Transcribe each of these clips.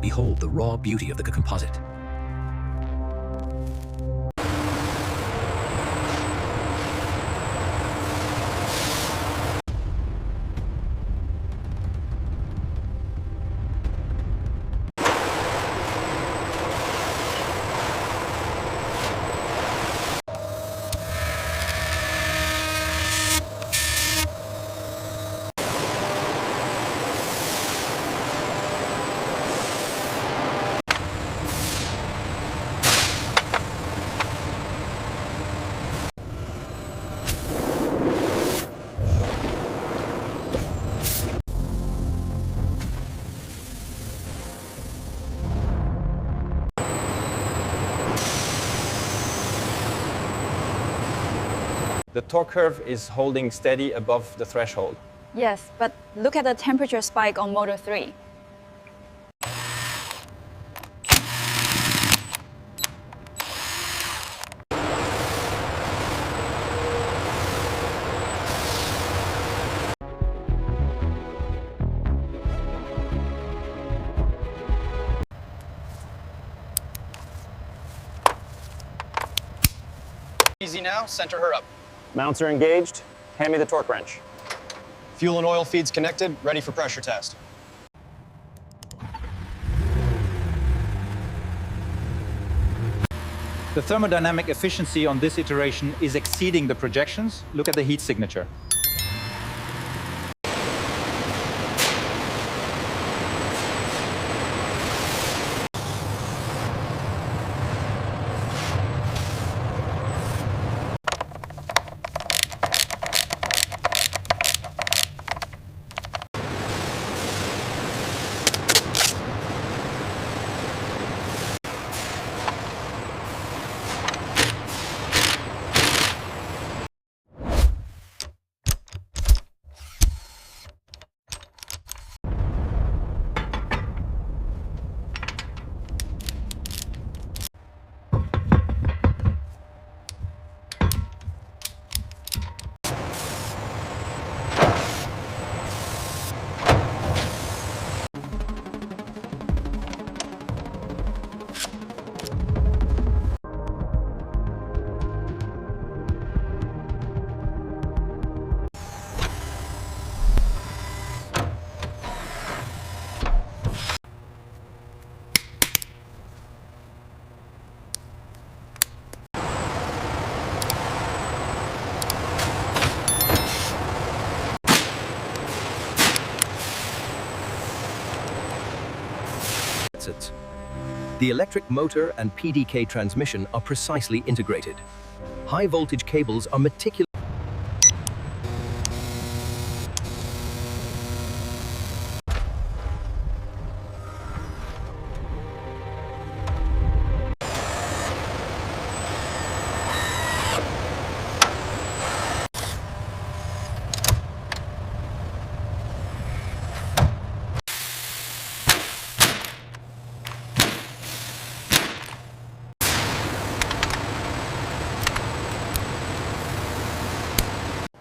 Behold the raw beauty of the composite. The torque curve is holding steady above the threshold. Yes, but look at the temperature spike on Motor 3. Easy now, center her up. Mounts are engaged. Hand me the torque wrench. Fuel and oil feeds connected, ready for pressure test. The thermodynamic efficiency on this iteration is exceeding the projections. Look at the heat signature. The electric motor and PDK transmission are precisely integrated. High voltage cables are meticulously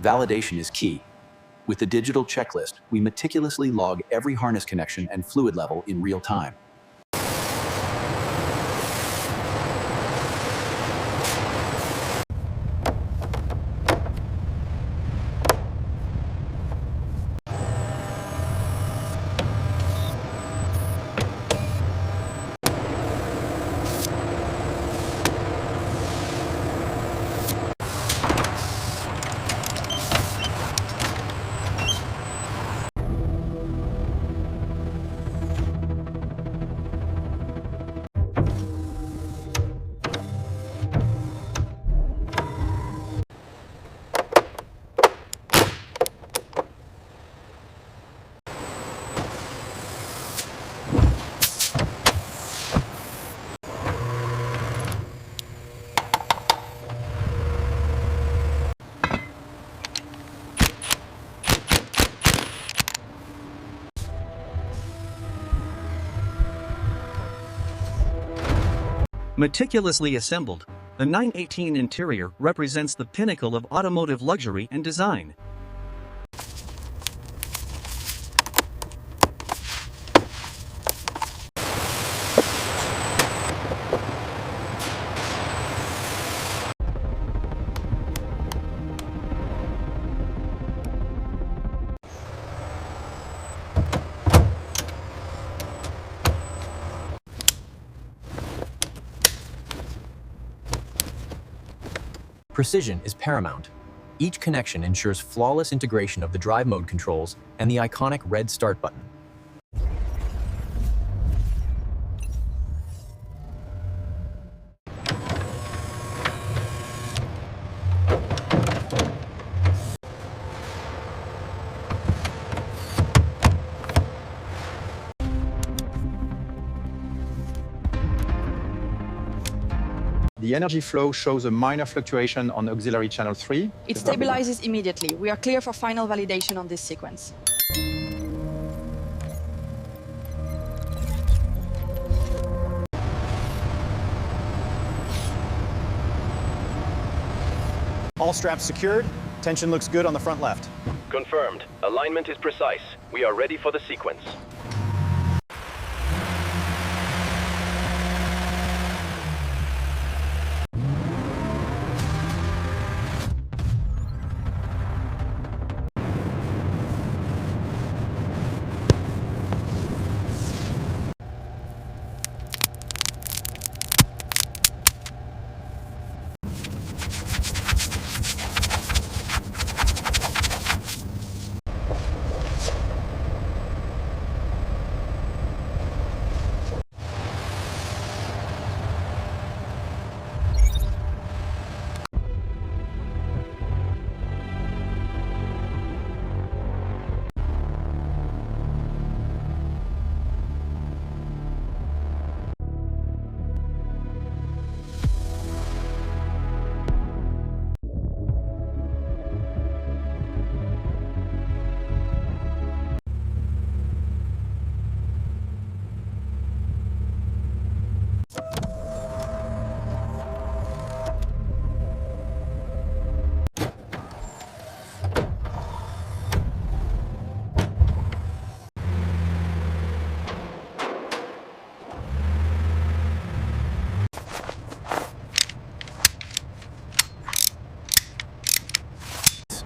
Validation is key. With the digital checklist, we meticulously log every harness connection and fluid level in real time. Meticulously assembled, the 918 interior represents the pinnacle of automotive luxury and design. Precision is paramount. Each connection ensures flawless integration of the drive mode controls and the iconic red start button. The energy flow shows a minor fluctuation on auxiliary channel 3. It stabilizes immediately. We are clear for final validation on this sequence. All straps secured. Tension looks good on the front left. Confirmed. Alignment is precise. We are ready for the sequence.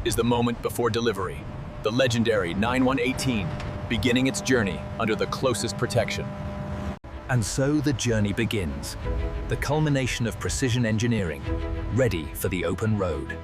Is the moment before delivery. The legendary 9118, beginning its journey under the closest protection. And so the journey begins. The culmination of precision engineering, ready for the open road.